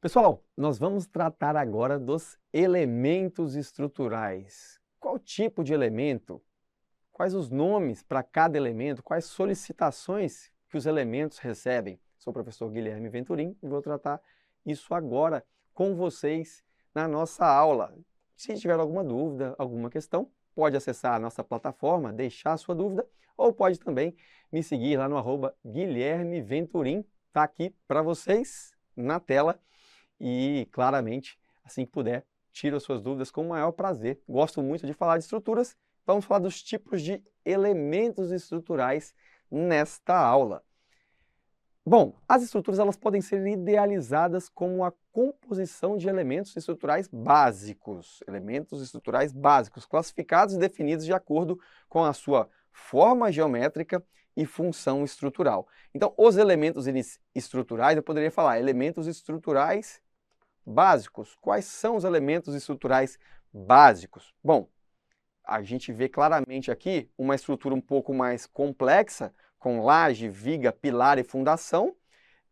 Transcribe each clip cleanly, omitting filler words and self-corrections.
Pessoal, nós vamos tratar agora dos elementos estruturais. Qual tipo de elemento? Quais os nomes para cada elemento? Quais solicitações que os elementos recebem? Sou o professor Guilherme Venturim e vou tratar isso agora com vocês na nossa aula. Se tiver alguma dúvida, alguma questão, pode acessar a nossa plataforma, deixar a sua dúvida, ou pode também me seguir lá no @Guilherme Venturim. Está aqui para vocês na tela. E, claramente, assim que puder, tiro as suas dúvidas com o maior prazer. Gosto muito de falar de estruturas, vamos falar dos tipos de elementos estruturais nesta aula. Bom, as estruturas elas podem ser idealizadas como a composição de elementos estruturais básicos. Elementos estruturais básicos, classificados e definidos de acordo com a sua forma geométrica e função estrutural. Então, os elementos estruturais, eu poderia falar elementos estruturais básicos. Quais são os elementos estruturais básicos? Bom, a gente vê claramente aqui uma estrutura um pouco mais complexa, com laje, viga, pilar e fundação,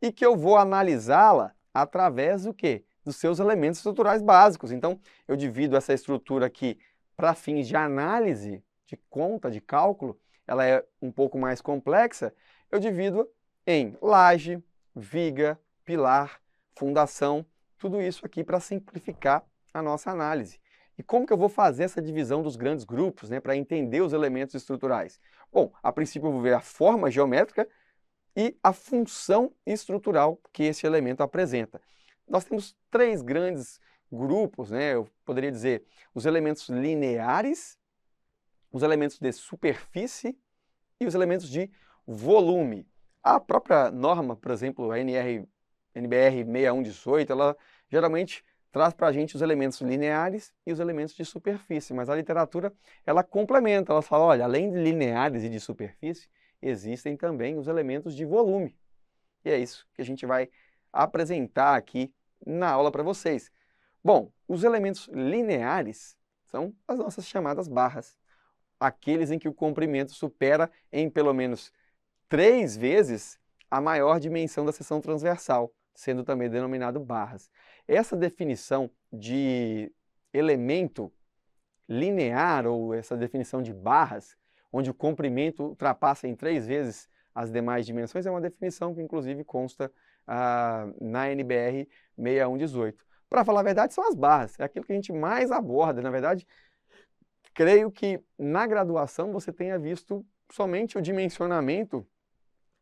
e que eu vou analisá-la através do quê? Dos seus elementos estruturais básicos. Então, eu divido essa estrutura aqui para fins de análise, de conta, de cálculo, ela é um pouco mais complexa, eu divido em laje, viga, pilar, fundação, tudo isso aqui para simplificar a nossa análise. E como que eu vou fazer essa divisão dos grandes grupos, né, para entender os elementos estruturais? Bom, a princípio eu vou ver a forma geométrica e a função estrutural que esse elemento apresenta. Nós temos três grandes grupos, né, eu poderia dizer os elementos lineares, os elementos de superfície e os elementos de volume. A própria norma, por exemplo, a NBR 6118, ela geralmente traz para a gente os elementos lineares e os elementos de superfície, mas a literatura ela complementa, ela fala, olha, além de lineares e de superfície, existem também os elementos de volume. E é isso que a gente vai apresentar aqui na aula para vocês. Bom, os elementos lineares são as nossas chamadas barras, aqueles em que o comprimento supera em pelo menos 3 vezes a maior dimensão da seção transversal, sendo também denominado barras. Essa definição de elemento linear, ou essa definição de barras, onde o comprimento ultrapassa em 3 vezes as demais dimensões, é uma definição que inclusive consta na NBR 6118. Para falar a verdade, são as barras, é aquilo que a gente mais aborda. Na verdade, creio que na graduação você tenha visto somente o dimensionamento.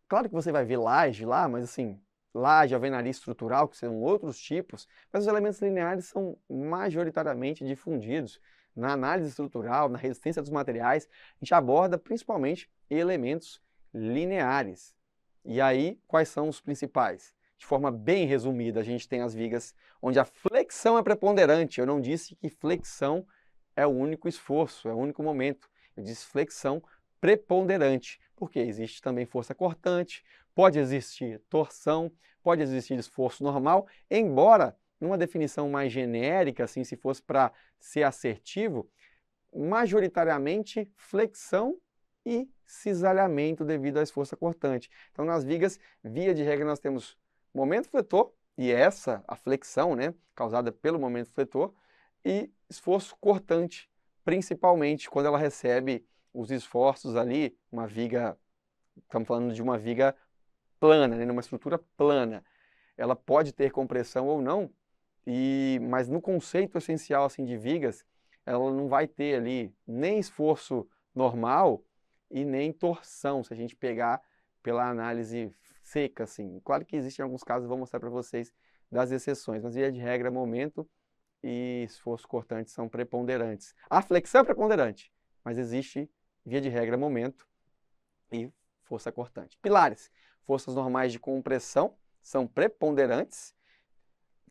Claro que você vai ver laje lá, mas assim, laje, alvenaria estrutural, que são outros tipos, mas os elementos lineares são majoritariamente difundidos na análise estrutural, na resistência dos materiais. A gente aborda principalmente elementos lineares. E aí, quais são os principais? De forma bem resumida, a gente tem as vigas onde a flexão é preponderante. Eu não disse que flexão é o único esforço, é o único momento. Eu disse flexão preponderante, porque existe também força cortante, pode existir torção, pode existir esforço normal, embora, numa definição mais genérica, assim, se fosse para ser assertivo, majoritariamente flexão e cisalhamento devido à força cortante. Então, nas vigas, via de regra, nós temos momento fletor, e essa, a flexão, né, causada pelo momento fletor, e esforço cortante, principalmente quando ela recebe os esforços ali, uma viga, estamos falando de uma viga plana, né, numa estrutura plana. Ela pode ter compressão ou não, mas no conceito essencial assim, de vigas, ela não vai ter ali nem esforço normal e nem torção, se a gente pegar pela análise seca. Assim. Claro que existem alguns casos, vou mostrar para vocês das exceções, mas via de regra, momento e esforço cortante são preponderantes. A flexão é preponderante, mas existe, via de regra, momento e força cortante. Pilares, forças normais de compressão, são preponderantes.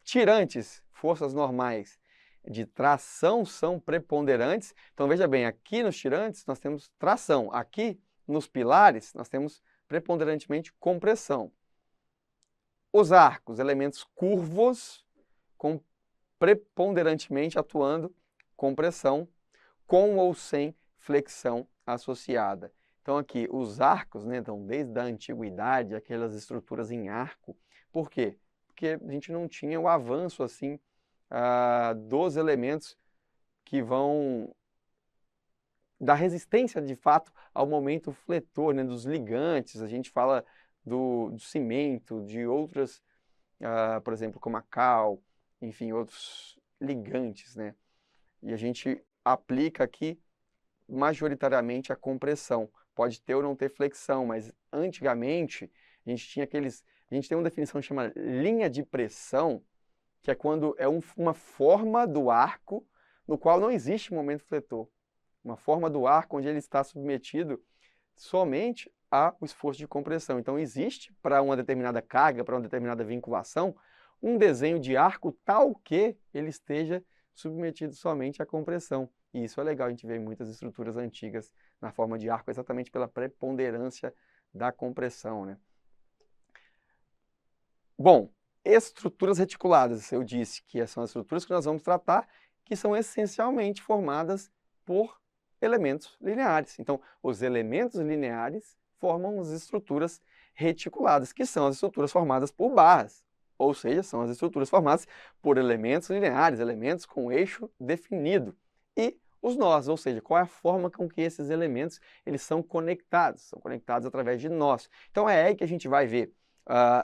Tirantes, forças normais de tração, são preponderantes. Então, veja bem, aqui nos tirantes nós temos tração. Aqui, nos pilares, nós temos preponderantemente compressão. Os arcos, elementos curvos, com preponderantemente atuando compressão, com ou sem flexão associada. Então aqui, os arcos, né, então, desde a antiguidade, aquelas estruturas em arco. Por quê? porque a gente não tinha o avanço assim dos elementos que vão dar resistência de fato ao momento fletor, né, dos ligantes. A gente fala do cimento, de outras, por exemplo, como a cal, enfim, outros ligantes, né? E a gente aplica aqui majoritariamente a compressão. Pode ter ou não ter flexão, mas antigamente a gente tem uma definição chamada linha de pressão, que é quando é uma forma do arco no qual não existe momento fletor. Uma forma do arco onde ele está submetido somente ao esforço de compressão. Então existe para uma determinada carga, para uma determinada vinculação, um desenho de arco tal que ele esteja submetido somente à compressão. E isso é legal, a gente vê em muitas estruturas antigas na forma de arco, exatamente pela preponderância da compressão, né? Bom, estruturas reticuladas, eu disse que são as estruturas que nós vamos tratar, que são essencialmente formadas por elementos lineares. Então, os elementos lineares formam as estruturas reticuladas, que são as estruturas formadas por barras, ou seja, são as estruturas formadas por elementos lineares, elementos com eixo definido. E os nós, ou seja, qual é a forma com que esses elementos eles são conectados através de nós. Então é aí que a gente vai ver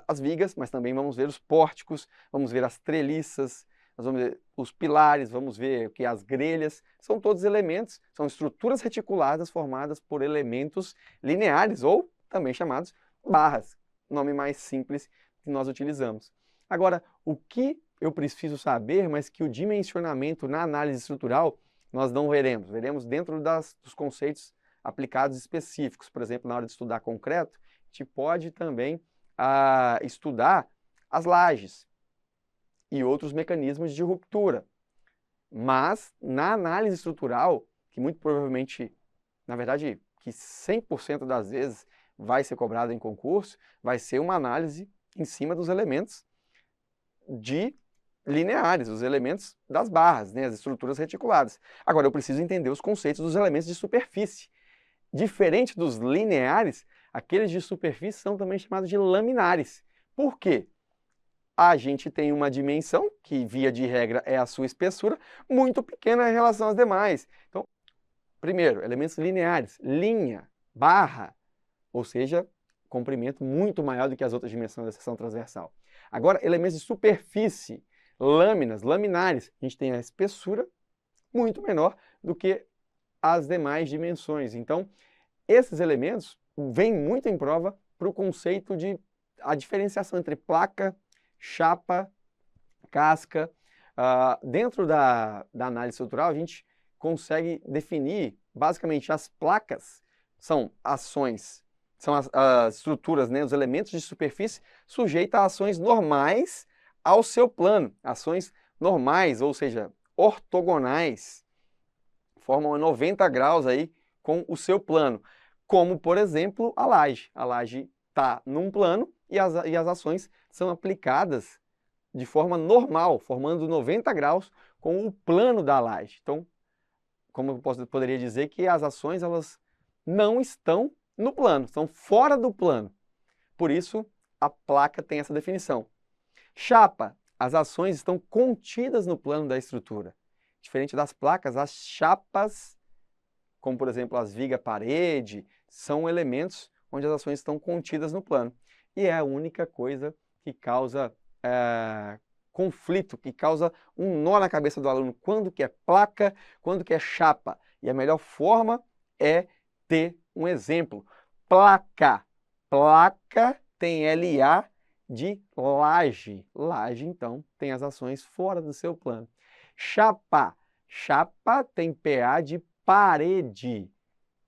as vigas, mas também vamos ver os pórticos, vamos ver as treliças, nós vamos ver os pilares, vamos ver que as grelhas, são todos elementos, são estruturas reticuladas formadas por elementos lineares, ou também chamados barras, nome mais simples que nós utilizamos. Agora, o que eu preciso saber, mas que o dimensionamento na análise estrutural nós não veremos, veremos dentro dos conceitos aplicados específicos. Por exemplo, na hora de estudar concreto, a gente pode também estudar as lajes e outros mecanismos de ruptura. Mas, na análise estrutural, que muito provavelmente, na verdade, que 100% das vezes vai ser cobrada em concurso, vai ser uma análise em cima dos elementos lineares, os elementos das barras, né, as estruturas reticuladas. Agora, eu preciso entender os conceitos dos elementos de superfície. Diferente dos lineares, aqueles de superfície são também chamados de laminares. Por quê? A gente tem uma dimensão, que via de regra é a sua espessura, muito pequena em relação às demais. Então, primeiro, elementos lineares, linha, barra, ou seja, comprimento muito maior do que as outras dimensões da seção transversal. Agora, elementos de superfície, lâminas, laminares, a gente tem a espessura muito menor do que as demais dimensões. Então, esses elementos vêm muito em prova para o conceito de a diferenciação entre placa, chapa, casca. Dentro da análise estrutural, a gente consegue definir, basicamente, as placas são ações, são as estruturas, né, os elementos de superfície sujeitos a ações normais ao seu plano, ações normais, ou seja, ortogonais, formam 90 graus aí com o seu plano, como, por exemplo, a laje. A laje está num plano e as ações são aplicadas de forma normal, formando 90 graus com o plano da laje. Então, como eu poderia dizer que as ações elas não estão no plano, estão fora do plano. Por isso, a placa tem essa definição. Chapa, as ações estão contidas no plano da estrutura. Diferente das placas, as chapas, como por exemplo as viga-parede, são elementos onde as ações estão contidas no plano. E é a única coisa que causa conflito, que causa um nó na cabeça do aluno. Quando que é placa, quando que é chapa. E a melhor forma é ter um exemplo. Placa. Placa tem LA de laje. Laje, então, tem as ações fora do seu plano. Chapa. Chapa tem PA de parede.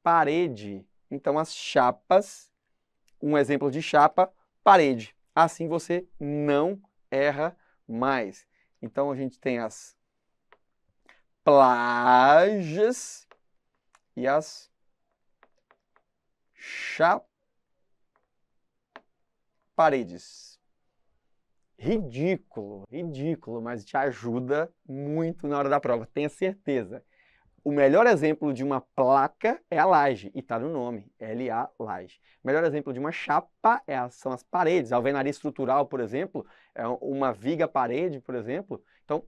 Parede. Então, as chapas, um exemplo de chapa, parede. Assim você não erra mais. Então, a gente tem as plages e as paredes. Ridículo, ridículo, mas te ajuda muito na hora da prova, tenha certeza. O melhor exemplo de uma placa é a laje, e está no nome, LA, laje. O melhor exemplo de uma chapa são as paredes. A alvenaria estrutural, por exemplo, é uma viga-parede, por exemplo. Então,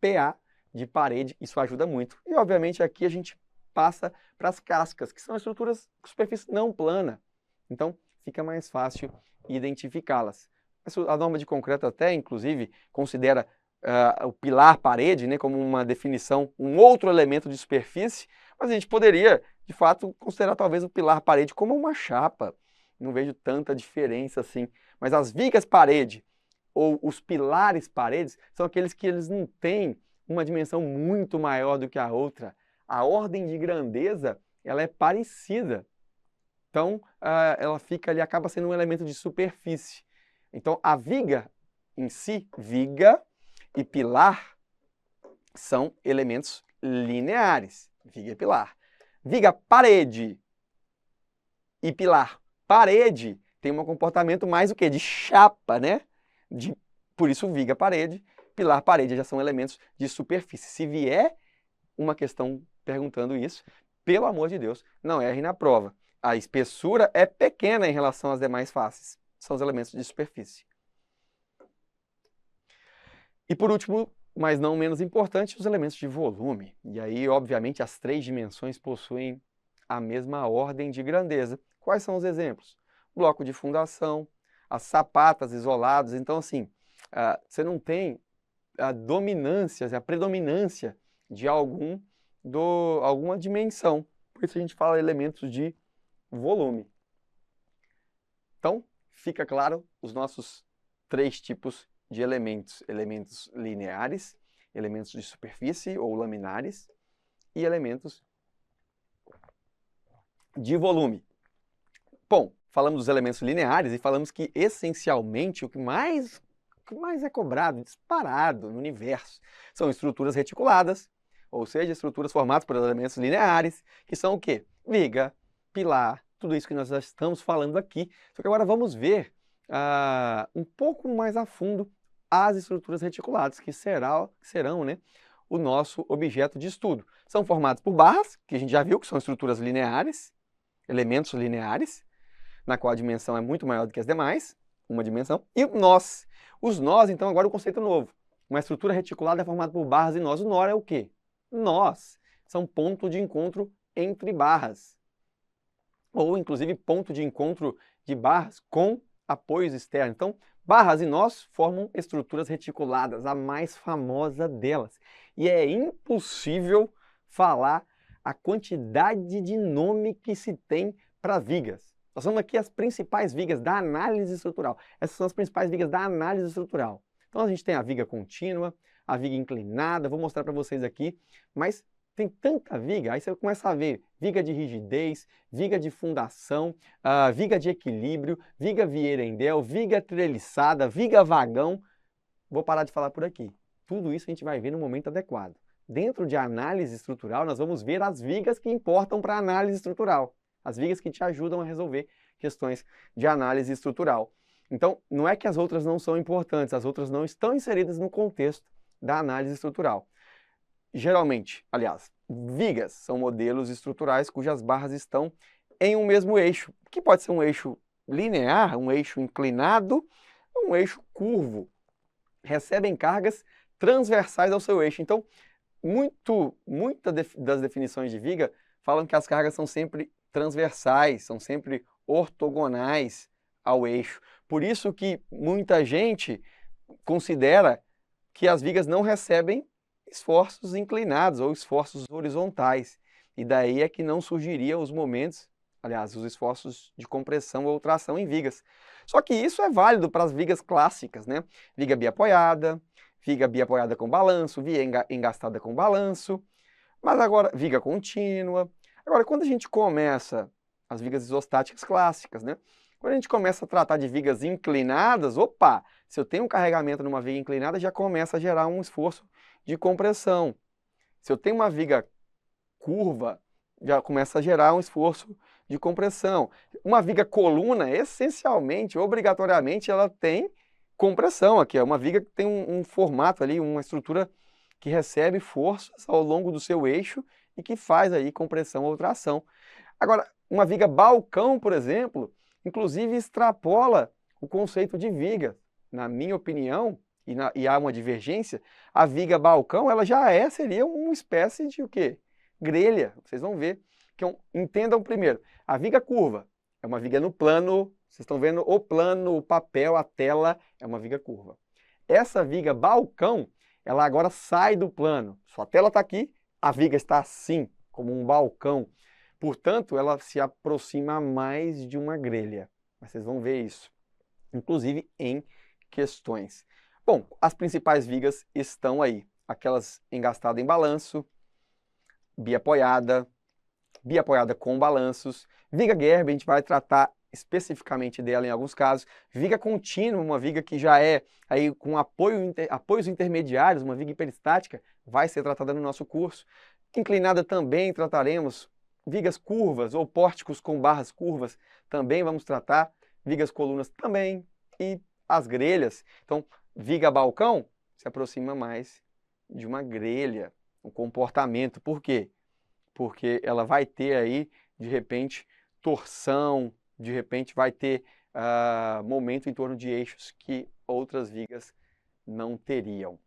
PA de parede, isso ajuda muito. E, obviamente, aqui a gente passa para as cascas, que são estruturas de superfície não plana. Então, fica mais fácil identificá-las. A norma de concreto até, inclusive, considera o pilar parede, né, como uma definição, um outro elemento de superfície, mas a gente poderia, de fato, considerar talvez o pilar parede como uma chapa. Não vejo tanta diferença assim. Mas as vigas parede ou os pilares paredes são aqueles que eles não têm uma dimensão muito maior do que a outra. A ordem de grandeza ela é parecida. Então, ela fica ali, acaba sendo um elemento de superfície. Então, a viga em si, viga e pilar são elementos lineares, viga e pilar. Viga parede e pilar parede tem um comportamento mais o quê? De chapa, né? Por isso viga parede, pilar parede já são elementos de superfície. Se vier uma questão perguntando isso, pelo amor de Deus, não erre na prova. A espessura é pequena em relação às demais faces. São os elementos de superfície. E por último, mas não menos importante, os elementos de volume. E aí, obviamente, as três dimensões possuem a mesma ordem de grandeza. Quais são os exemplos? Bloco de fundação, as sapatas isoladas. Então, assim, você não tem a dominância, a predominância de alguma dimensão. Por isso a gente fala elementos de volume. Então, fica claro os nossos três tipos de elementos. Elementos lineares, elementos de superfície ou laminares e elementos de volume. Bom, falamos dos elementos lineares e falamos que essencialmente o que mais é cobrado, disparado no universo, são estruturas reticuladas, ou seja, estruturas formadas por elementos lineares, que são o quê? Viga, pilar, tudo isso que nós já estamos falando aqui. Só que agora vamos ver um pouco mais a fundo as estruturas reticuladas, que serão, né, o nosso objeto de estudo. São formados por barras, que a gente já viu que são estruturas lineares, elementos lineares, na qual a dimensão é muito maior do que as demais, uma dimensão, e nós. Os nós, então, agora o conceito novo. Uma estrutura reticulada é formada por barras e nós. O nó é o quê? Nós. São ponto de encontro entre barras. Ou, inclusive, ponto de encontro de barras com apoios externos. Então, barras e nós formam estruturas reticuladas, a mais famosa delas. E é impossível falar a quantidade de nome que se tem para vigas. Nós vamos aqui as principais vigas da análise estrutural. Essas são as principais vigas da análise estrutural. Então, a gente tem a viga contínua, a viga inclinada, vou mostrar para vocês aqui, mas tem tanta viga, aí você começa a ver viga de rigidez, viga de fundação, viga de equilíbrio, viga vieira-endel, viga treliçada, viga vagão. Vou parar de falar por aqui. Tudo isso a gente vai ver no momento adequado. Dentro de análise estrutural, nós vamos ver as vigas que importam para a análise estrutural. As vigas que te ajudam a resolver questões de análise estrutural. Então, não é que as outras não são importantes, as outras não estão inseridas no contexto da análise estrutural. Geralmente, aliás, vigas são modelos estruturais cujas barras estão em um mesmo eixo, que pode ser um eixo linear, um eixo inclinado, um eixo curvo. Recebem cargas transversais ao seu eixo. Então, muitas das definições de viga falam que as cargas são sempre transversais, são sempre ortogonais ao eixo. Por isso que muita gente considera que as vigas não recebem esforços inclinados ou esforços horizontais. E daí é que não surgiriam os momentos, aliás, os esforços de compressão ou tração em vigas. Só que isso é válido para as vigas clássicas, né? Viga biapoiada com balanço, viga engastada com balanço, mas agora viga contínua. Agora, quando a gente começa as vigas isostáticas clássicas, né? Quando a gente começa a tratar de vigas inclinadas, opa, se eu tenho um carregamento numa viga inclinada, já começa a gerar um esforço de compressão. Se eu tenho uma viga curva, já começa a gerar um esforço de compressão. Uma viga coluna, essencialmente, obrigatoriamente, ela tem compressão aqui. É uma viga que tem um formato ali, uma estrutura que recebe forças ao longo do seu eixo e que faz aí compressão ou tração. Agora, uma viga balcão, por exemplo, inclusive extrapola o conceito de viga. Na minha opinião, e há uma divergência, a viga balcão ela já seria uma espécie de o quê? Grelha. Vocês vão ver. Entendam primeiro, a viga curva é uma viga no plano, vocês estão vendo o plano, o papel, a tela, é uma viga curva. Essa viga balcão, ela agora sai do plano. Sua tela está aqui, a viga está assim, como um balcão. Portanto, ela se aproxima mais de uma grelha. Vocês vão ver isso, inclusive em questões. Bom, as principais vigas estão aí. Aquelas engastadas em balanço, biapoiada com balanços. Viga Gerber, a gente vai tratar especificamente dela em alguns casos. Viga contínua, uma viga que já é aí com apoios intermediários, uma viga hiperestática, vai ser tratada no nosso curso. Inclinada também trataremos. Vigas curvas ou pórticos com barras curvas também vamos tratar. Vigas colunas também. E as grelhas. Então, viga balcão se aproxima mais de uma grelha, um comportamento. Por quê? Porque ela vai ter aí, de repente, torção, de repente vai ter momento em torno de eixos que outras vigas não teriam.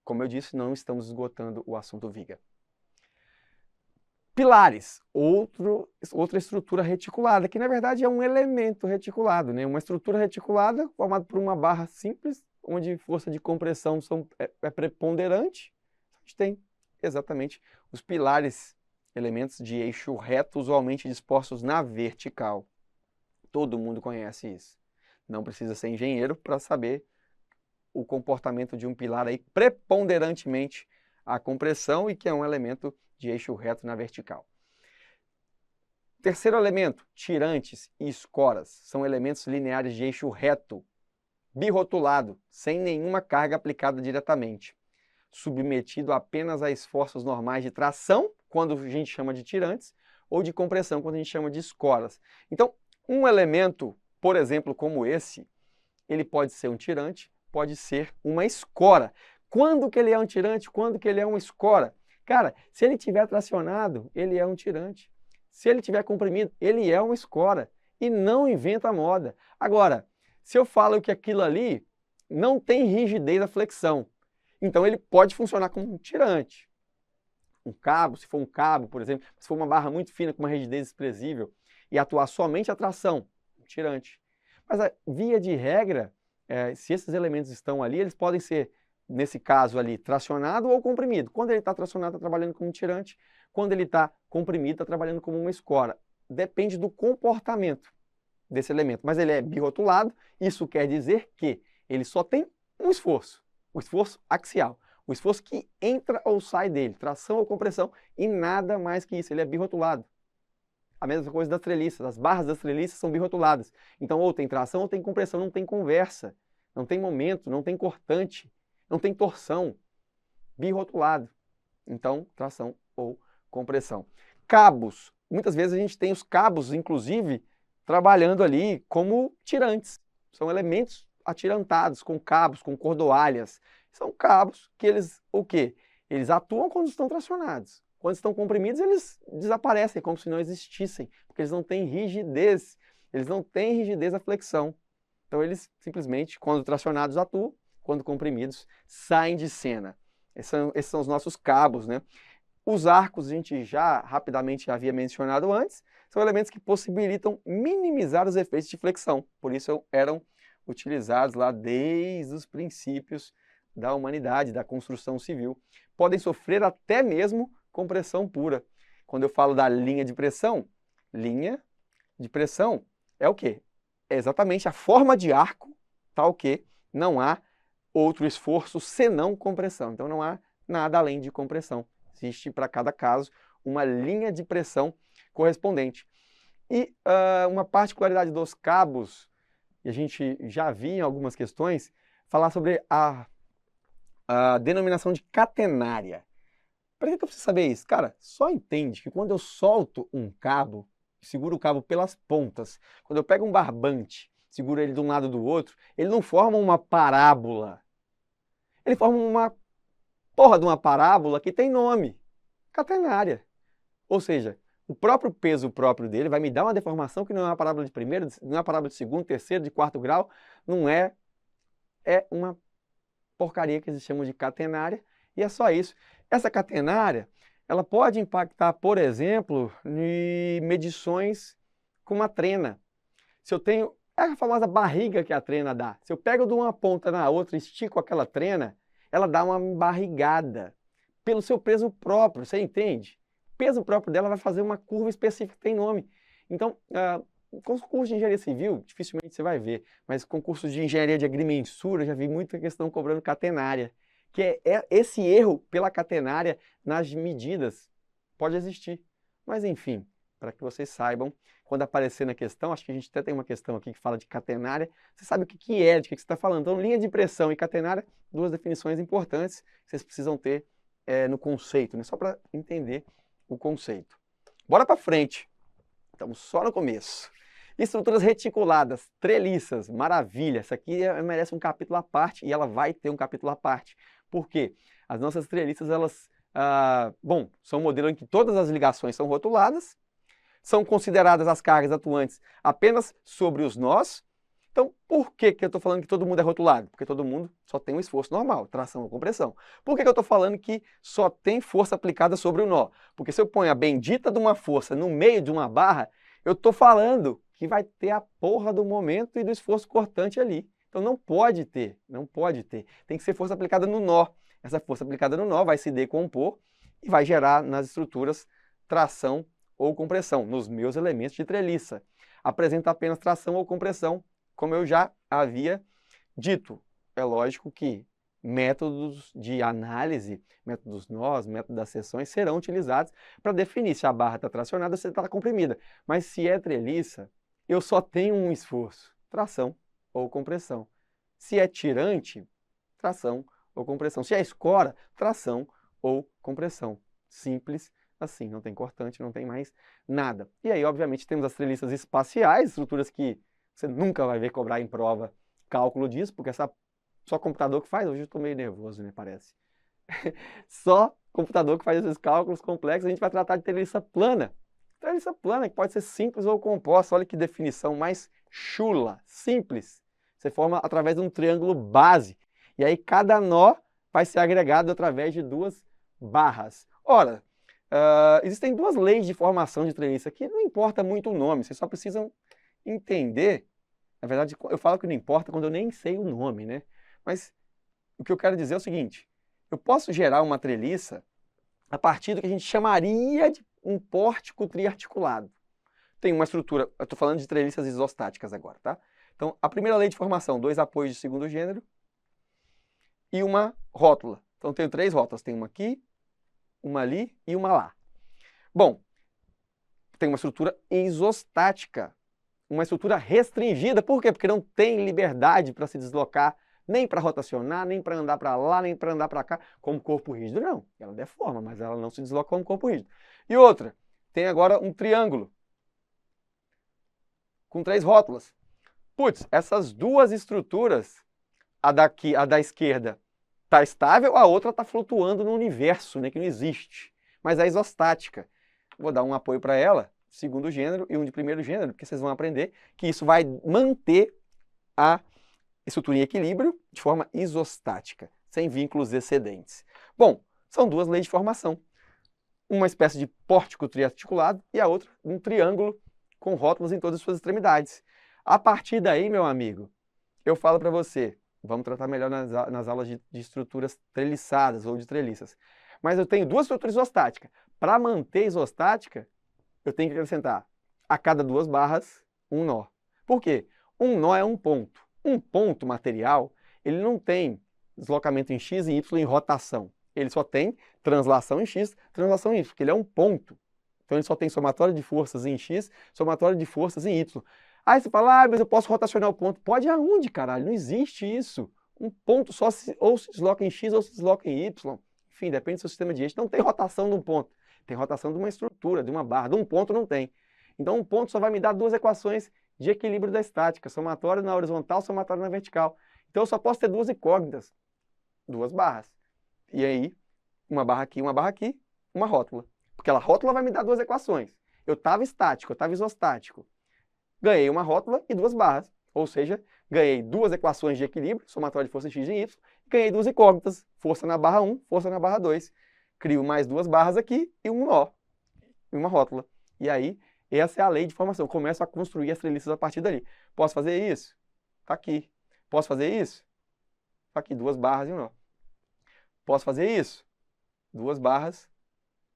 Como eu disse, não estamos esgotando o assunto viga. Pilares, outra estrutura reticulada, que na verdade é um elemento reticulado, né? Uma estrutura reticulada formada por uma barra simples, onde força de compressão é preponderante. A gente tem exatamente os pilares, elementos de eixo reto, usualmente dispostos na vertical. Todo mundo conhece isso. Não precisa ser engenheiro para saber o comportamento de um pilar aí preponderantemente a compressão e que é um elemento de eixo reto na vertical. Terceiro elemento, tirantes e escoras. São elementos lineares de eixo reto, birrotulado, sem nenhuma carga aplicada diretamente, submetido apenas a esforços normais de tração, quando a gente chama de tirantes, ou de compressão, quando a gente chama de escoras. Então, um elemento, por exemplo, como esse, ele pode ser um tirante, pode ser uma escora. Quando que ele é um tirante? Quando que ele é uma escora? Cara, se ele estiver tracionado, ele é um tirante. Se ele estiver comprimido, ele é uma escora. E não inventa moda. Agora, se eu falo que aquilo ali não tem rigidez da flexão, então ele pode funcionar como um tirante. Um cabo, se for um cabo, por exemplo, se for uma barra muito fina com uma rigidez desprezível e atuar somente a tração, um tirante. Mas via de regra, se esses elementos estão ali, eles podem ser, nesse caso ali, tracionado ou comprimido. Quando ele está tracionado, está trabalhando como um tirante. Quando ele está comprimido, está trabalhando como uma escora. Depende do comportamento desse elemento. Mas ele é birrotulado, isso quer dizer que ele só tem um esforço, o esforço axial. O esforço que entra ou sai dele, tração ou compressão, e nada mais que isso, ele é birrotulado. A mesma coisa das treliças, as barras das treliças são birrotuladas. Então ou tem tração ou tem compressão, não tem conversa, não tem momento, não tem cortante, não tem torção. Birrotulado. Então, tração ou compressão. Cabos. Muitas vezes a gente tem os cabos, inclusive, trabalhando ali como tirantes. São elementos atirantados com cabos, com cordoalhas. São cabos que eles, o quê? Eles atuam quando estão tracionados. Quando estão comprimidos, eles desaparecem, como se não existissem, porque eles não têm rigidez. Eles não têm rigidez da flexão. Então, eles simplesmente, quando tracionados, atuam, quando comprimidos, saem de cena. Esses são os nossos cabos, né? Os arcos, a gente já rapidamente havia mencionado antes, são elementos que possibilitam minimizar os efeitos de flexão. Por isso, eram utilizados lá desde os princípios da humanidade, da construção civil. Podem sofrer até mesmo compressão pura. Quando eu falo da linha de pressão é o quê? É exatamente a forma de arco, tal que não há outro esforço senão compressão. Então não há nada além de compressão. Existe para cada caso uma linha de pressão correspondente. E uma particularidade dos cabos, e a gente já viu em algumas questões, falar sobre a denominação de catenária. Para que eu preciso saber isso? Cara, só entende que quando eu solto um cabo, seguro o cabo pelas pontas, quando eu pego um barbante, seguro ele de um lado do outro, ele não forma uma parábola. Ele forma uma porra de uma parábola que tem nome. catenária. Ou seja, o próprio peso próprio dele vai me dar uma deformação que não é uma parábola de primeiro, não é uma parábola de segundo, terceiro, de quarto grau, não é, é uma porcaria que eles chamam de catenária, e é só isso. Essa catenária, ela pode impactar, por exemplo, em medições com uma trena. Se eu tenho, é a famosa barriga que a trena dá. Se eu pego de uma ponta na outra e estico aquela trena, ela dá uma barrigada pelo seu peso próprio, você entende? O peso próprio dela vai fazer uma curva específica que tem nome. Então, concurso de engenharia civil, dificilmente você vai ver, mas concursos de engenharia de agrimensura, já vi muita questão cobrando catenária, que é esse erro pela catenária nas medidas. Pode existir, mas enfim, para que vocês saibam, quando aparecer na questão, acho que a gente até tem uma questão aqui que fala de catenária, você sabe o que é, de que você está falando. Então, linha de pressão e catenária, duas definições importantes que vocês precisam ter no conceito, né? Só para entender o conceito. Bora para frente, estamos só no começo. Estruturas reticuladas, treliças, maravilha, essa aqui merece um capítulo à parte e ela vai ter um capítulo à parte. Por quê? As nossas treliças, elas, são um modelo em que todas as ligações são rotuladas, são consideradas as cargas atuantes apenas sobre os nós. Então, por que eu estou falando que todo mundo é rotulado? Porque todo mundo só tem um esforço normal, tração ou compressão. Por que eu estou falando que só tem força aplicada sobre o nó? Porque se eu ponho a bendita de uma força no meio de uma barra, eu estou falando que vai ter a porra do momento e do esforço cortante ali. Então não pode ter, não pode ter. Tem que ser força aplicada no nó. Essa força aplicada no nó vai se decompor e vai gerar nas estruturas tração ou compressão, nos meus elementos de treliça. Apresenta apenas tração ou compressão, como eu já havia dito. É lógico que métodos de análise, métodos nós, método das seções serão utilizados para definir se a barra está tracionada ou se está comprimida. Mas se é treliça, eu só tenho um esforço, tração ou compressão. Se é tirante, tração ou compressão. Se é escora, tração ou compressão. Simples assim, não tem cortante, não tem mais nada. E aí, obviamente, temos as treliças espaciais, estruturas que você nunca vai ver cobrar em prova cálculo disso, porque só computador que faz. Hoje eu estou meio nervoso, né, parece. Só computador que faz esses cálculos complexos. A gente vai tratar de treliça plana. Treliça plana que pode ser simples ou composta. Olha que definição mais chula, simples. Você forma através de um triângulo base. E aí cada nó vai ser agregado através de duas barras. Ora, existem duas leis de formação de treliça que não importa muito o nome, vocês só precisam entender. Na verdade, eu falo que não importa quando eu nem sei o nome, né? Mas o que eu quero dizer é o seguinte: eu posso gerar uma treliça a partir do que a gente chamaria de um pórtico triarticulado. Tem uma estrutura, eu estou falando de treliças isostáticas agora, tá? Então, a primeira lei de formação, dois apoios de segundo gênero e uma rótula. Então, eu tenho três rótulas, tem uma aqui, uma ali e uma lá. Bom, tem uma estrutura isostática, uma estrutura restringida. Por quê? Porque não tem liberdade para se deslocar, nem para rotacionar, nem para andar para lá, nem para andar para cá, como corpo rígido. Não, ela deforma, mas ela não se desloca como corpo rígido. E outra, tem agora um triângulo com três rótulas. Putz, essas duas estruturas, a da esquerda está estável, a outra está flutuando no universo, né, que não existe. Mas é isostática. Vou dar um apoio para ela, segundo gênero, e um de primeiro gênero, porque vocês vão aprender que isso vai manter a estrutura em equilíbrio de forma isostática, sem vínculos excedentes. Bom, são duas leis de formação. Uma espécie de pórtico triarticulado e a outra um triângulo com rótulas em todas as suas extremidades. A partir daí, meu amigo, eu falo para você, vamos tratar melhor nas aulas de estruturas treliçadas ou de treliças. Mas eu tenho duas estruturas isostáticas. Para manter isostática, eu tenho que acrescentar a cada duas barras um nó. Por quê? Um nó é um ponto. Um ponto material, ele não tem deslocamento em x e y em rotação. Ele só tem translação em x, translação em y, porque ele é um ponto. Então ele só tem somatório de forças em x, somatório de forças em y. Aí você fala, mas eu posso rotacionar o ponto. Pode aonde, caralho? Não existe isso. Um ponto só ou se desloca em x ou se desloca em y. Enfim, depende do seu sistema de eixo. Não tem rotação de um ponto. Tem rotação de uma estrutura, de uma barra. De um ponto não tem. Então um ponto só vai me dar duas equações de equilíbrio da estática. Somatório na horizontal, somatório na vertical. Então eu só posso ter duas incógnitas. Duas barras. E aí, uma barra aqui, uma rótula. Porque a rótula vai me dar duas equações. Eu estava estático, eu estava isostático. Ganhei uma rótula e duas barras. Ou seja, ganhei duas equações de equilíbrio, somatória de força x em y, e ganhei duas incógnitas, força na barra 1, força na barra 2. Crio mais duas barras aqui e um nó, e uma rótula. E aí, essa é a lei de formação. Eu começo a construir as treliças a partir dali. Posso fazer isso? Está aqui. Posso fazer isso? Está aqui, duas barras e um nó. Posso fazer isso? Duas barras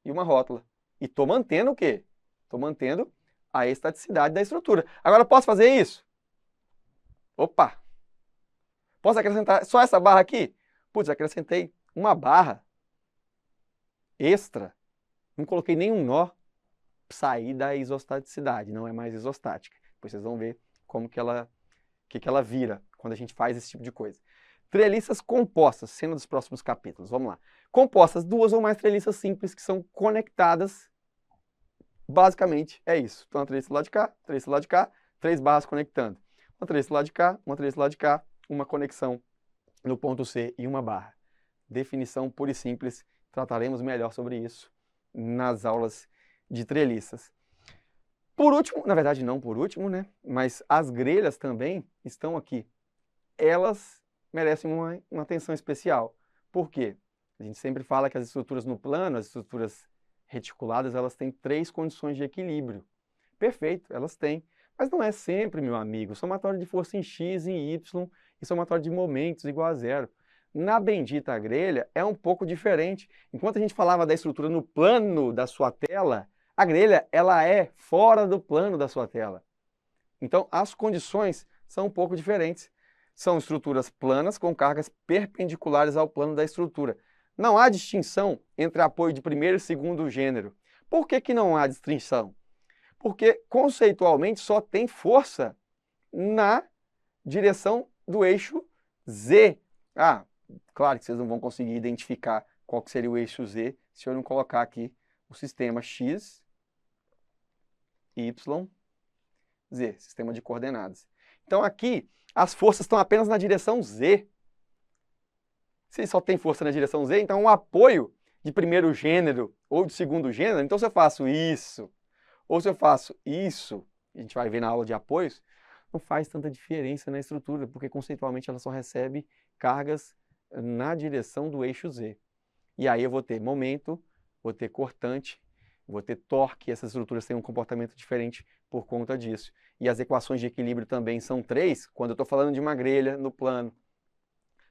e uma rótula. E estou mantendo o quê? Estou mantendo a estaticidade da estrutura. Agora, posso fazer isso? Opa! Posso acrescentar só essa barra aqui? Putz, acrescentei uma barra extra. Não coloquei nenhum nó. Sair da isostaticidade, não é mais isostática. Depois vocês vão ver como que ela vira quando a gente faz esse tipo de coisa. Treliças compostas, cena dos próximos capítulos. Vamos lá. Compostas, duas ou mais treliças simples que são conectadas. Basicamente é isso. Então, uma treliça do lado de cá, treliça do lado de cá, três barras conectando. Uma treliça do lado de cá, uma treliça do lado de cá, uma conexão no ponto C e uma barra. Definição pura e simples. Trataremos melhor sobre isso nas aulas de treliças. Por último, na verdade não por último, né? Mas as grelhas também estão aqui. Elas merecem uma atenção especial. Por quê? A gente sempre fala que as estruturas no plano, as estruturas reticuladas, elas têm três condições de equilíbrio. Perfeito, elas têm. Mas não é sempre, meu amigo. Somatório de força em x e em y e somatório de momentos igual a zero. Na bendita grelha é um pouco diferente. Enquanto a gente falava da estrutura no plano da sua tela, a grelha ela é fora do plano da sua tela. Então as condições são um pouco diferentes. São estruturas planas com cargas perpendiculares ao plano da estrutura. Não há distinção entre apoio de primeiro e segundo gênero. Por que não há distinção? Porque conceitualmente só tem força na direção do eixo Z. Ah, claro que vocês não vão conseguir identificar qual que seria o eixo Z se eu não colocar aqui o sistema X, Y, Z, sistema de coordenadas. Então aqui as forças estão apenas na direção Z. Se só tem força na direção Z, então um apoio de primeiro gênero ou de segundo gênero, então se eu faço isso, ou se eu faço isso, a gente vai ver na aula de apoios, não faz tanta diferença na estrutura, porque conceitualmente ela só recebe cargas na direção do eixo Z. E aí eu vou ter momento, vou ter cortante, vou ter torque, essas estruturas têm um comportamento diferente por conta disso. E as equações de equilíbrio também são três, quando eu estou falando de uma grelha no plano.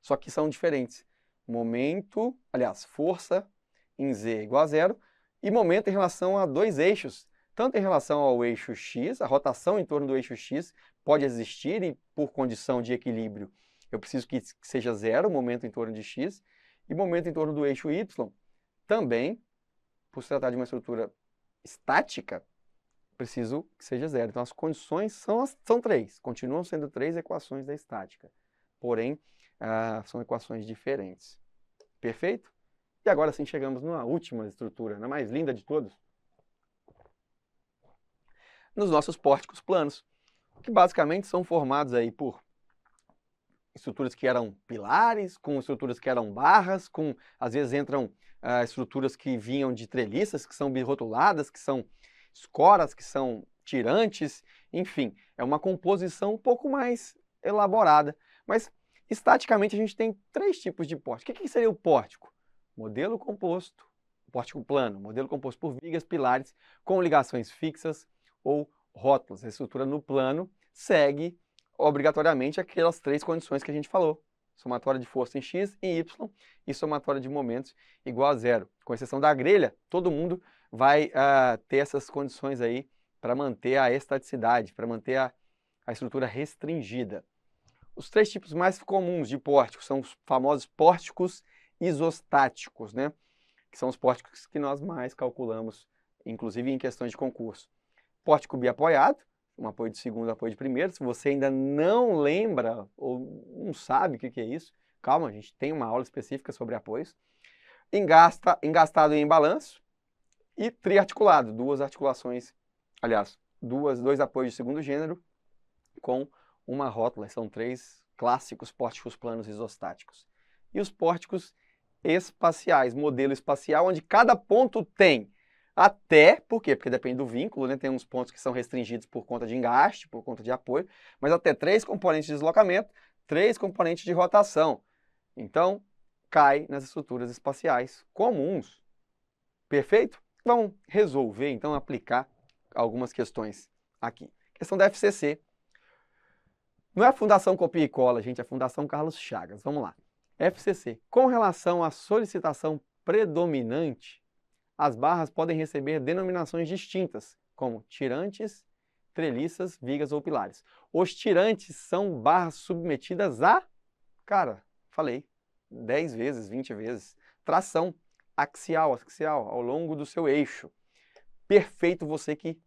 Só que são diferentes. Momento, aliás, força em Z igual a zero, e momento em relação a dois eixos. Tanto em relação ao eixo X, a rotação em torno do eixo X pode existir e por condição de equilíbrio eu preciso que seja zero, momento em torno de X, e momento em torno do eixo Y também, por se tratar de uma estrutura estática, preciso que seja zero. Então as condições são três, continuam sendo três equações da estática, porém são equações diferentes. Perfeito? E agora sim chegamos na última estrutura, na mais linda de todas, nos nossos pórticos planos, que basicamente são formados aí por estruturas que eram pilares, com estruturas que eram barras, com às vezes entram estruturas que vinham de treliças, que são birrotuladas, que são escoras, que são tirantes, enfim, é uma composição um pouco mais elaborada. Mas estaticamente a gente tem três tipos de pórtico. O que seria o pórtico? Modelo composto, pórtico plano, modelo composto por vigas, pilares, com ligações fixas ou rótulas. A estrutura no plano segue obrigatoriamente aquelas três condições que a gente falou. Somatória de força em x e y e somatória de momentos igual a zero. Com exceção da grelha, todo mundo vai ter essas condições aí para manter a estaticidade, para manter a estrutura restringida. Os três tipos mais comuns de pórticos são os famosos pórticos isostáticos, né? Que são os pórticos que nós mais calculamos, inclusive em questões de concurso. Pórtico biapoiado, um apoio de segundo, apoio de primeiro. Se você ainda não lembra ou não sabe o que é isso, calma, a gente tem uma aula específica sobre apoios. Engastado em balanço e triarticulado, duas articulações, aliás, dois apoios de segundo gênero com uma rótula. São três clássicos pórticos planos isostáticos. E os pórticos espaciais, modelo espacial onde cada ponto tem até, por quê? Porque depende do vínculo, né? Tem uns pontos que são restringidos por conta de engaste, por conta de apoio, mas até 3 componentes de deslocamento, 3 componentes de rotação. Então, cai nas estruturas espaciais comuns. Perfeito? Vamos resolver, então, aplicar algumas questões aqui. Questão da FCC. Não é a Fundação Copia e Cola, gente, é a Fundação Carlos Chagas. Vamos lá. FCC. Com relação à solicitação predominante, as barras podem receber denominações distintas, como tirantes, treliças, vigas ou pilares. Os tirantes são barras submetidas a, cara, falei, 10 vezes, 20 vezes, tração axial, ao longo do seu eixo. Perfeito você que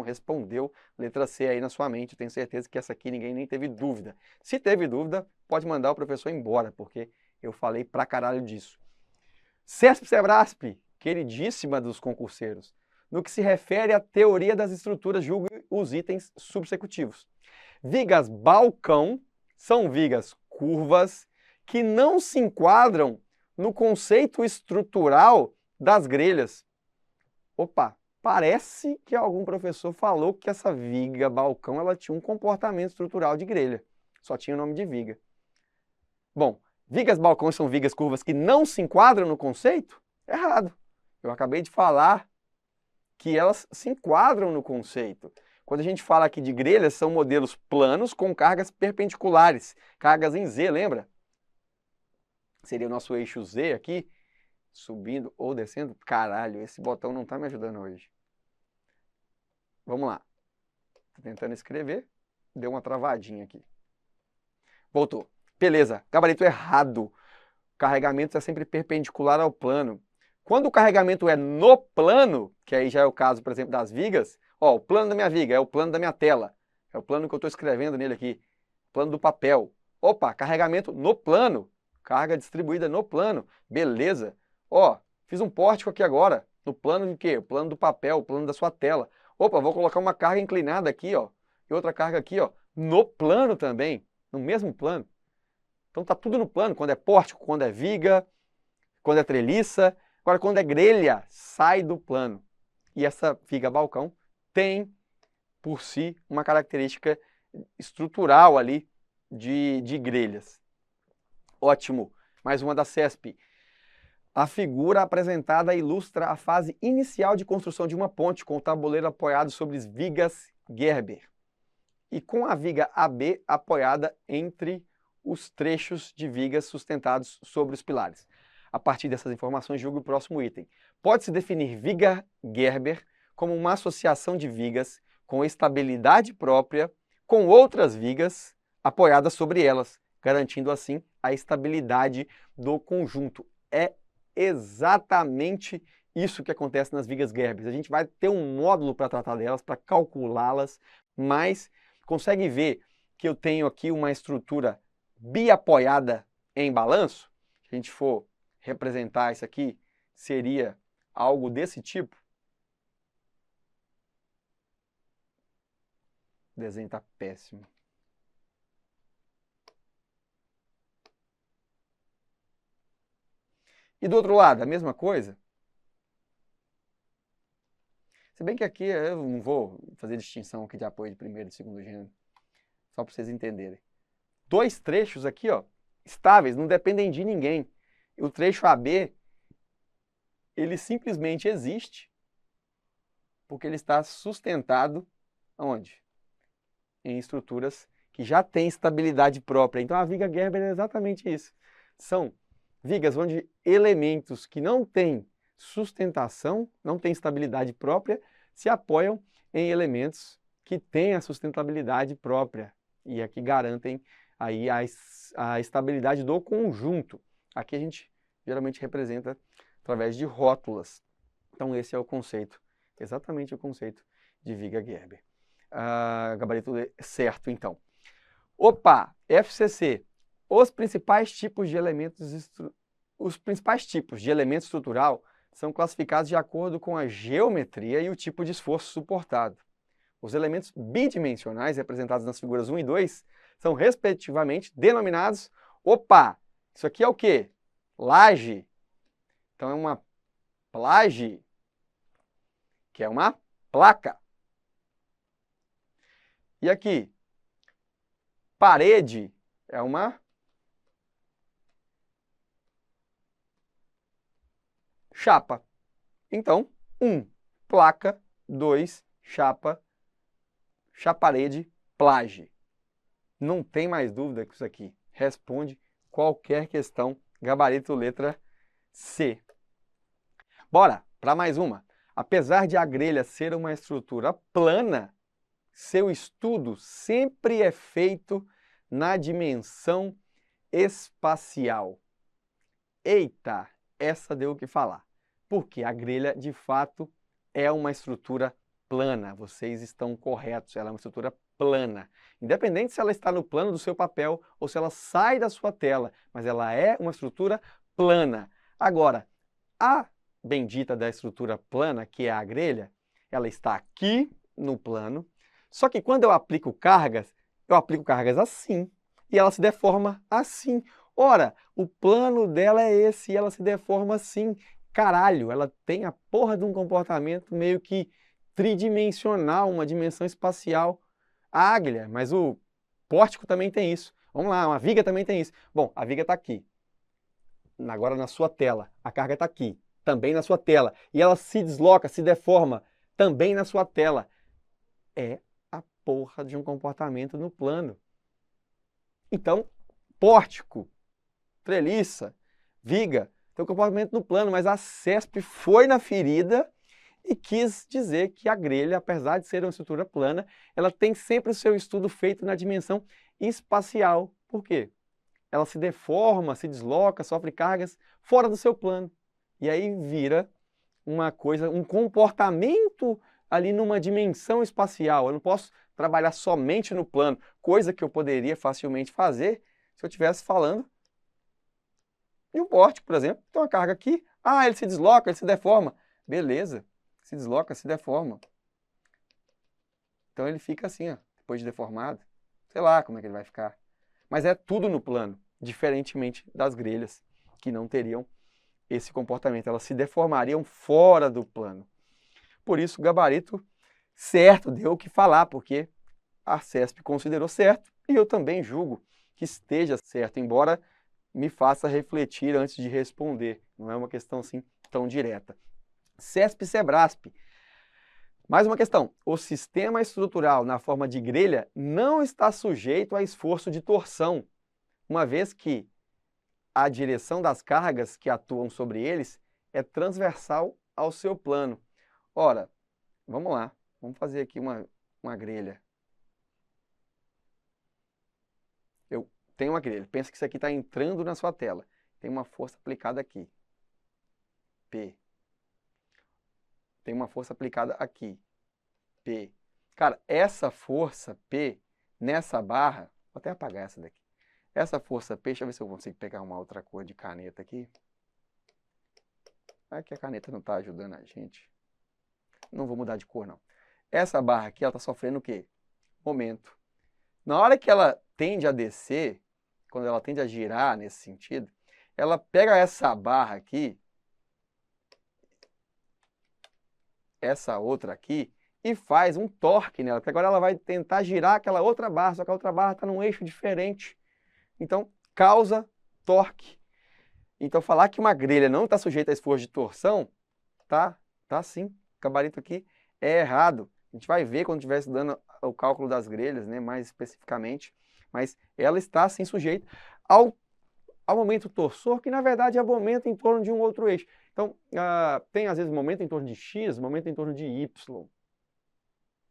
respondeu letra C aí na sua mente. Tenho certeza que essa aqui ninguém nem teve dúvida. Se teve dúvida, pode mandar o professor embora, porque eu falei pra caralho disso. CESP-SEBRASP, queridíssima dos concurseiros, no que se refere à teoria das estruturas, julgue os itens subsecutivos. Vigas balcão são vigas curvas que não se enquadram no conceito estrutural das grelhas. Opa, parece que algum professor falou que essa viga balcão ela tinha um comportamento estrutural de grelha. Só tinha o nome de viga. Bom, vigas balcões são vigas curvas que não se enquadram no conceito? Errado. Eu acabei de falar que elas se enquadram no conceito. Quando a gente fala aqui de grelhas, são modelos planos com cargas perpendiculares, cargas em Z, lembra? Seria o nosso eixo Z aqui, subindo ou descendo. Caralho, esse botão não está me ajudando hoje. Vamos lá. Tô tentando escrever, deu uma travadinha aqui. Voltou. Beleza, gabarito errado. O carregamento é sempre perpendicular ao plano. Quando o carregamento é no plano, que aí já é o caso, por exemplo, das vigas, ó, o plano da minha viga é o plano da minha tela. É o plano que eu estou escrevendo nele aqui. Plano do papel. Opa, carregamento no plano. Carga distribuída no plano. Beleza. Ó, fiz um pórtico aqui agora. No plano de quê? O plano do papel, o plano da sua tela. Opa, vou colocar uma carga inclinada aqui, ó. E outra carga aqui, ó. No plano também. No mesmo plano. Então tá tudo no plano. Quando é pórtico, quando é viga, quando é treliça. Agora, quando é grelha, sai do plano. E essa viga balcão tem, por si, uma característica estrutural ali de grelhas. Ótimo. Mais uma da CESP. A figura apresentada ilustra a fase inicial de construção de uma ponte com o tabuleiro apoiado sobre as vigas Gerber e com a viga AB apoiada entre os trechos de vigas sustentados sobre os pilares. A partir dessas informações, julgue o próximo item. Pode-se definir viga Gerber como uma associação de vigas com estabilidade própria com outras vigas apoiadas sobre elas, garantindo assim a estabilidade do conjunto. É exatamente isso que acontece nas vigas Gerber. A gente vai ter um módulo para tratar delas, para calculá-las, mas consegue ver que eu tenho aqui uma estrutura biapoiada em balanço? Se a gente for representar isso aqui, seria algo desse tipo? O desenho está péssimo. E do outro lado, a mesma coisa? Se bem que aqui eu não vou fazer distinção aqui de apoio de primeiro e segundo gênero, só para vocês entenderem. Dois trechos aqui, ó, estáveis, não dependem de ninguém. O trecho AB, ele simplesmente existe porque ele está sustentado aonde? Em estruturas que já têm estabilidade própria. Então a viga Gerber é exatamente isso. São vigas onde elementos que não têm sustentação, não têm estabilidade própria, se apoiam em elementos que têm a sustentabilidade própria e aqui garantem aí a estabilidade do conjunto. Aqui a gente geralmente representa através de rótulas. Então esse é o conceito, exatamente o conceito de viga Gerber. Gabarito certo, então. Opa, FCC. Os principais tipos de elemento estrutural são classificados de acordo com a geometria e o tipo de esforço suportado. Os elementos bidimensionais, representados nas figuras 1 e 2, são respectivamente denominados... Opa! Isso aqui é o quê? laje. Então é uma plaje, que é uma placa. E aqui, parede é uma chapa. Então, 1, placa, 2, chapa, chaparede, plaje. Não tem mais dúvida que isso aqui responde qualquer questão, gabarito letra C. Bora para mais uma. Apesar de a grelha ser uma estrutura plana, seu estudo sempre é feito na dimensão espacial. Eita, essa deu o que falar. Porque a grelha, de fato, é uma estrutura plana. Vocês estão corretos, ela é uma estrutura plana. Independente se ela está no plano do seu papel ou se ela sai da sua tela, mas ela é uma estrutura plana. Agora, a bendita da estrutura plana, que é a grelha, ela está aqui no plano, só que quando eu aplico cargas assim, e ela se deforma assim. Ora, o plano dela é esse e ela se deforma assim. Caralho, ela tem a porra de um comportamento meio que tridimensional, uma dimensão espacial. Ah, Guilherme, mas o pórtico também tem isso. Vamos lá, uma viga também tem isso. Bom, a viga está aqui. Agora na sua tela. A carga está aqui, também na sua tela. E ela se desloca, se deforma, também na sua tela. É a porra de um comportamento no plano. Então, pórtico, treliça, viga, tem um comportamento no plano, mas a CESP foi na ferida e quis dizer que a grelha, apesar de ser uma estrutura plana, ela tem sempre o seu estudo feito na dimensão espacial. Por quê? Ela se deforma, se desloca, sofre cargas fora do seu plano. E aí vira uma coisa, um comportamento ali numa dimensão espacial. Eu não posso trabalhar somente no plano, coisa que eu poderia facilmente fazer se eu estivesse falando de um pórtico, por exemplo. Tem uma carga aqui, ele se desloca, ele se deforma. Beleza, se desloca, se deforma. Então ele fica assim, ó, depois de deformado. Sei lá como é que ele vai ficar. Mas é tudo no plano, diferentemente das grelhas, que não teriam esse comportamento. Elas se deformariam fora do plano. Por isso, o gabarito certo deu o que falar, porque a CESP considerou certo e eu também julgo que esteja certo, embora me faça refletir antes de responder. Não é uma questão assim tão direta. CESP e SEBRASP. Mais uma questão. O sistema estrutural na forma de grelha não está sujeito a esforço de torção, uma vez que a direção das cargas que atuam sobre eles é transversal ao seu plano. Ora, vamos lá. Vamos fazer aqui uma grelha. Eu tenho uma grelha. Pensa que isso aqui está entrando na sua tela. Tem uma força aplicada aqui. P. Tem uma força aplicada aqui. P. Cara, essa força P nessa barra... Vou até apagar essa daqui. Essa força P, deixa eu ver se eu consigo pegar uma outra cor de caneta aqui. É que a caneta não está ajudando a gente. Não vou mudar de cor, não. Essa barra aqui, ela está sofrendo o quê? Momento. Na hora que ela tende a descer, quando ela tende a girar nesse sentido, ela pega essa barra aqui, essa outra aqui, e faz um torque nela, porque agora ela vai tentar girar aquela outra barra, só que a outra barra está num eixo diferente. Então, causa torque. Então, falar que uma grelha não está sujeita a esforço de torção, tá sim. O gabarito aqui é errado. A gente vai ver quando estiver estudando o cálculo das grelhas, né, mais especificamente, mas ela está sim sujeita ao momento torsor, que na verdade é o momento em torno de um outro eixo. Então, tem às vezes momento em torno de X, momento em torno de Y.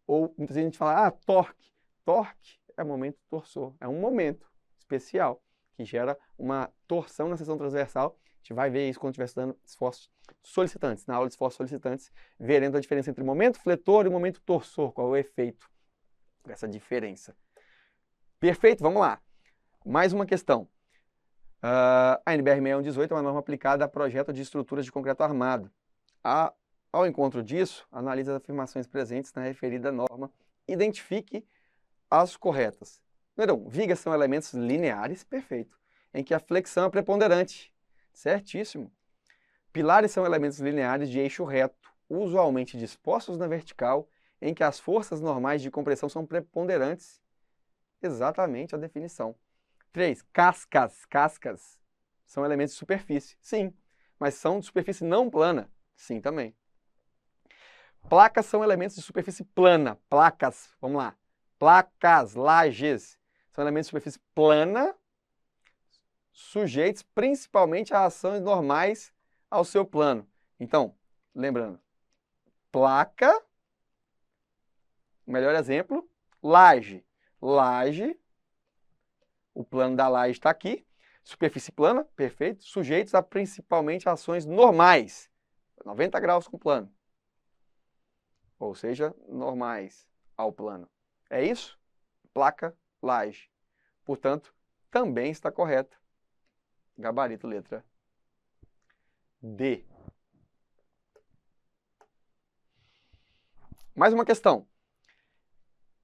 Ou muitas vezes a gente fala, torque. Torque é momento torsor, é um momento especial que gera uma torção na seção transversal. A gente vai ver isso quando estiver estudando esforços solicitantes. Na aula de esforços solicitantes, veremos a diferença entre momento fletor e momento torsor, qual é o efeito dessa diferença. Perfeito? Vamos lá. Mais uma questão. A NBR 6118 é uma norma aplicada a projeto de estruturas de concreto armado. Ao encontro disso, analise as afirmações presentes na referida norma, identifique as corretas. Número 1. Vigas são elementos lineares, perfeito, em que a flexão é preponderante. Certíssimo. Pilares são elementos lineares de eixo reto, usualmente dispostos na vertical, em que as forças normais de compressão são preponderantes. Exatamente a definição. 3. Cascas. Cascas são elementos de superfície. Sim, mas são de superfície não plana. Sim, também. Placas são elementos de superfície plana. Placas, vamos lá. Placas, lajes, são elementos de superfície plana, sujeitos principalmente a ações normais ao seu plano. Então, lembrando, placa, melhor exemplo, laje. Laje, o plano da laje está aqui, superfície plana, perfeito, sujeitos a principalmente ações normais, 90 graus com o plano. Ou seja, normais ao plano. É isso? Placa, laje. Portanto, também está correto. Gabarito, letra D. Mais uma questão.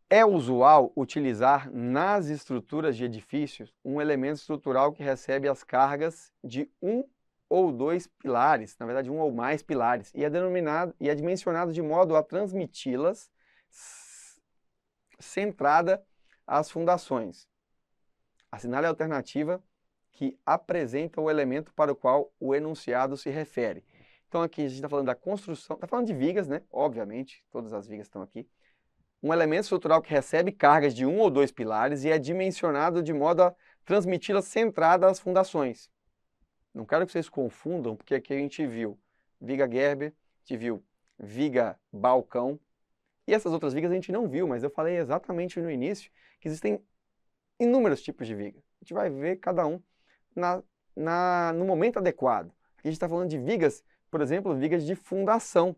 É usual utilizar nas estruturas de edifícios um elemento estrutural que recebe as cargas de um ou dois pilares, na verdade um ou mais pilares, e é dimensionado de modo a transmiti-las centrada às fundações. Assinale a alternativa que apresenta o elemento para o qual o enunciado se refere. Então aqui a gente está falando da construção, está falando de vigas, né? Obviamente, todas as vigas estão aqui. Um elemento estrutural que recebe cargas de um ou dois pilares e é dimensionado de modo a transmiti-las centrada às fundações. Não quero que vocês confundam, porque aqui a gente viu viga Gerber, a gente viu viga balcão, e essas outras vigas a gente não viu, mas eu falei exatamente no início que existem inúmeros tipos de viga. A gente vai ver cada um no momento adequado. Aqui a gente está falando de vigas, por exemplo, vigas de fundação.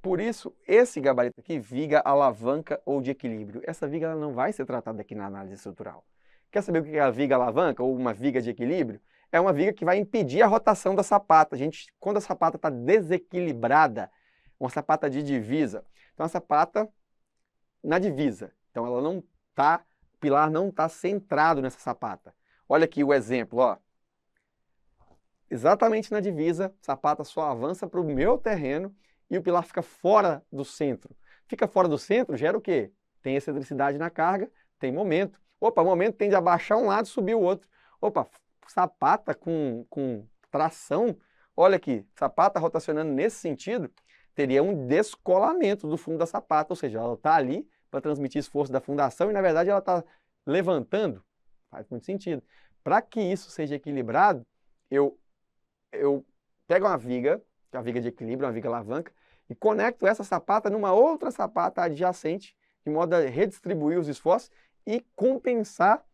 Por isso, esse gabarito aqui, viga alavanca ou de equilíbrio, essa viga ela não vai ser tratada aqui na análise estrutural. Quer saber o que é a viga alavanca ou uma viga de equilíbrio? É uma viga que vai impedir a rotação da sapata. Quando a sapata está desequilibrada, uma sapata de divisa, então a sapata na divisa, então ela não está, o pilar não está centrado nessa sapata. Olha aqui o exemplo, ó. Exatamente na divisa, a sapata só avança para o meu terreno e o pilar fica fora do centro. Fica fora do centro, gera o quê? Tem excentricidade na carga, tem momento. Opa, o momento tende a baixar um lado e subir o outro. Opa, sapata com tração, olha aqui, sapata rotacionando nesse sentido, teria um descolamento do fundo da sapata, ou seja, ela está ali para transmitir esforço da fundação e, na verdade, ela está levantando. Faz muito sentido. Para que isso seja equilibrado, eu pego uma viga, que é a viga de equilíbrio, uma viga alavanca, e conecto essa sapata numa outra sapata adjacente, de modo a redistribuir os esforços e compensar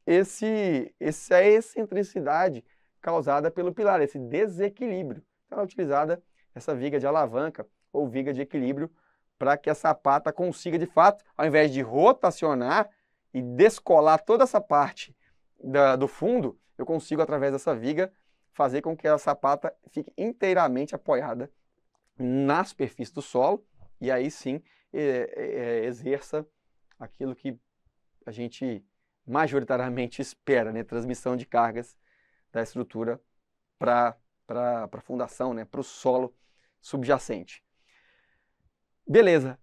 essa excentricidade causada pelo pilar, esse desequilíbrio. Então é utilizada essa viga de alavanca ou viga de equilíbrio para que a sapata consiga, de fato, ao invés de rotacionar e descolar toda essa parte do fundo, eu consigo, através dessa viga, fazer com que a sapata fique inteiramente apoiada na superfície do solo e aí sim exerça aquilo que a gente majoritariamente espera, né? Transmissão de cargas da estrutura para a fundação, né? Para o solo subjacente. Beleza,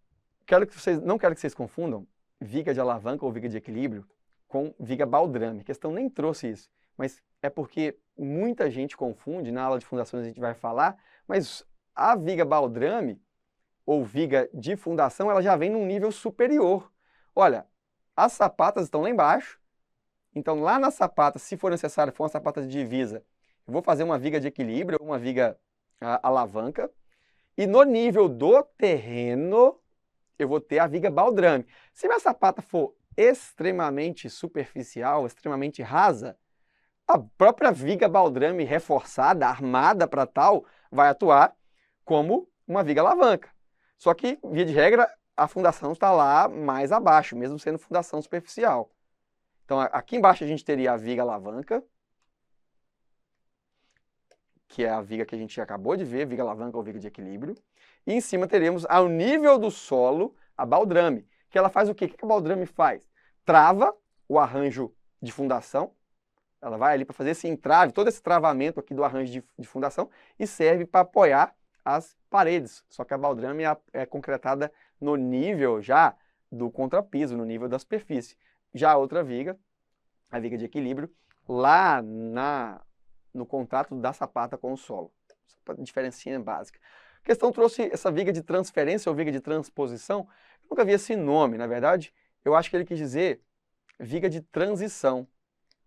não quero que vocês confundam viga de alavanca ou viga de equilíbrio com viga baldrame. A questão nem trouxe isso, mas é porque muita gente confunde, na aula de fundações a gente vai falar, mas a viga baldrame ou viga de fundação, ela já vem num nível superior. Olha, as sapatas estão lá embaixo, então lá na sapata, se for necessário, for uma sapata de divisa, eu vou fazer uma viga de equilíbrio, uma viga alavanca, e no nível do terreno, eu vou ter a viga baldrame. Se minha sapata for extremamente superficial, extremamente rasa, a própria viga baldrame reforçada, armada para tal, vai atuar como uma viga alavanca. Só que, via de regra, a fundação está lá mais abaixo, mesmo sendo fundação superficial. Então, aqui embaixo a gente teria a viga alavanca, que é a viga que a gente acabou de ver, viga alavanca ou viga de equilíbrio. E em cima teremos, ao nível do solo, a baldrame, que ela faz o quê? O que a baldrame faz? Trava o arranjo de fundação, Ela vai ali para fazer esse entrave, todo esse travamento aqui do arranjo de fundação e serve para apoiar as paredes. Só que a baldrame é concretada no nível já do contrapiso, no nível da superfície. Já a outra viga, a viga de equilíbrio, lá no contato da sapata com o solo. Só para diferencinha básica. A questão trouxe essa viga de transferência ou viga de transposição. Eu nunca vi esse nome, na verdade. Eu acho que ele quis dizer viga de transição.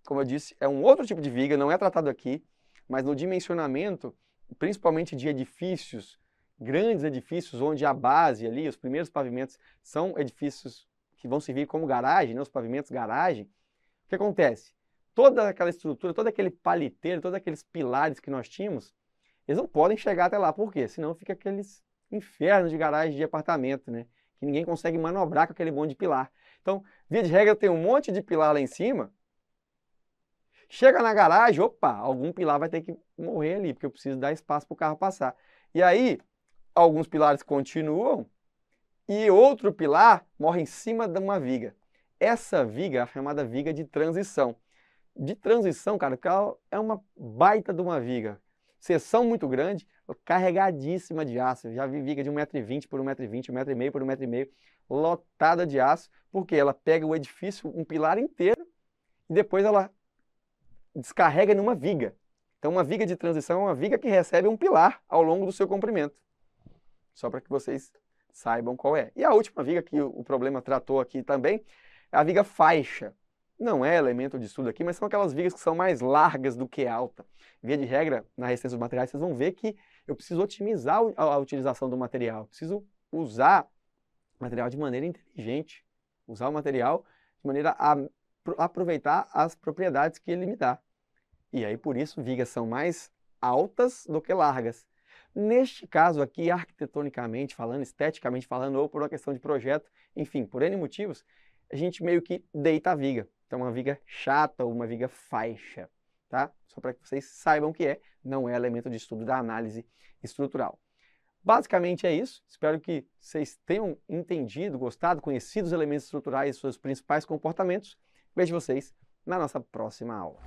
Como eu disse, é um outro tipo de viga, não é tratado aqui, mas no dimensionamento, principalmente de edifícios, grandes edifícios, onde a base ali, os primeiros pavimentos, são edifícios que vão servir como garagem, né, os pavimentos garagem. O que acontece? Toda aquela estrutura, todo aquele paliteiro, todos aqueles pilares que nós tínhamos, eles não podem chegar até lá. Por quê? Senão fica aqueles infernos de garagem de apartamento, né? Que ninguém consegue manobrar com aquele monte de pilar. Então, via de regra, tem um monte de pilar lá em cima. Chega na garagem, opa, algum pilar vai ter que morrer ali, porque eu preciso dar espaço para o carro passar. E aí, alguns pilares continuam e outro pilar morre em cima de uma viga. Essa viga é a chamada viga de transição. De transição, cara, é uma baita de uma viga. Seção muito grande, carregadíssima de aço. Eu já vi viga de 1,20 m por 1,20 m, 1,5 m por 1,5 m, lotada de aço, porque ela pega o edifício, um pilar inteiro, e depois ela descarrega numa viga. Então uma viga de transição é uma viga que recebe um pilar ao longo do seu comprimento. Só para que vocês saibam qual é. E a última viga que o problema tratou aqui também é a viga faixa. Não é elemento de estudo aqui, mas são aquelas vigas que são mais largas do que alta. Via de regra, na resistência dos materiais, vocês vão ver que eu preciso otimizar a utilização do material. Preciso usar o material de maneira inteligente. Usar o material de maneira a aproveitar as propriedades que ele me dá. E aí, por isso, vigas são mais altas do que largas. Neste caso aqui, arquitetonicamente falando, esteticamente falando, ou por uma questão de projeto, enfim, por N motivos, a gente meio que deita a viga. Então, uma viga chata ou uma viga faixa, tá? Só para que vocês saibam o que é, não é elemento de estudo da análise estrutural. Basicamente é isso. Espero que vocês tenham entendido, gostado, conhecido os elementos estruturais e seus principais comportamentos. Vejo vocês na nossa próxima aula.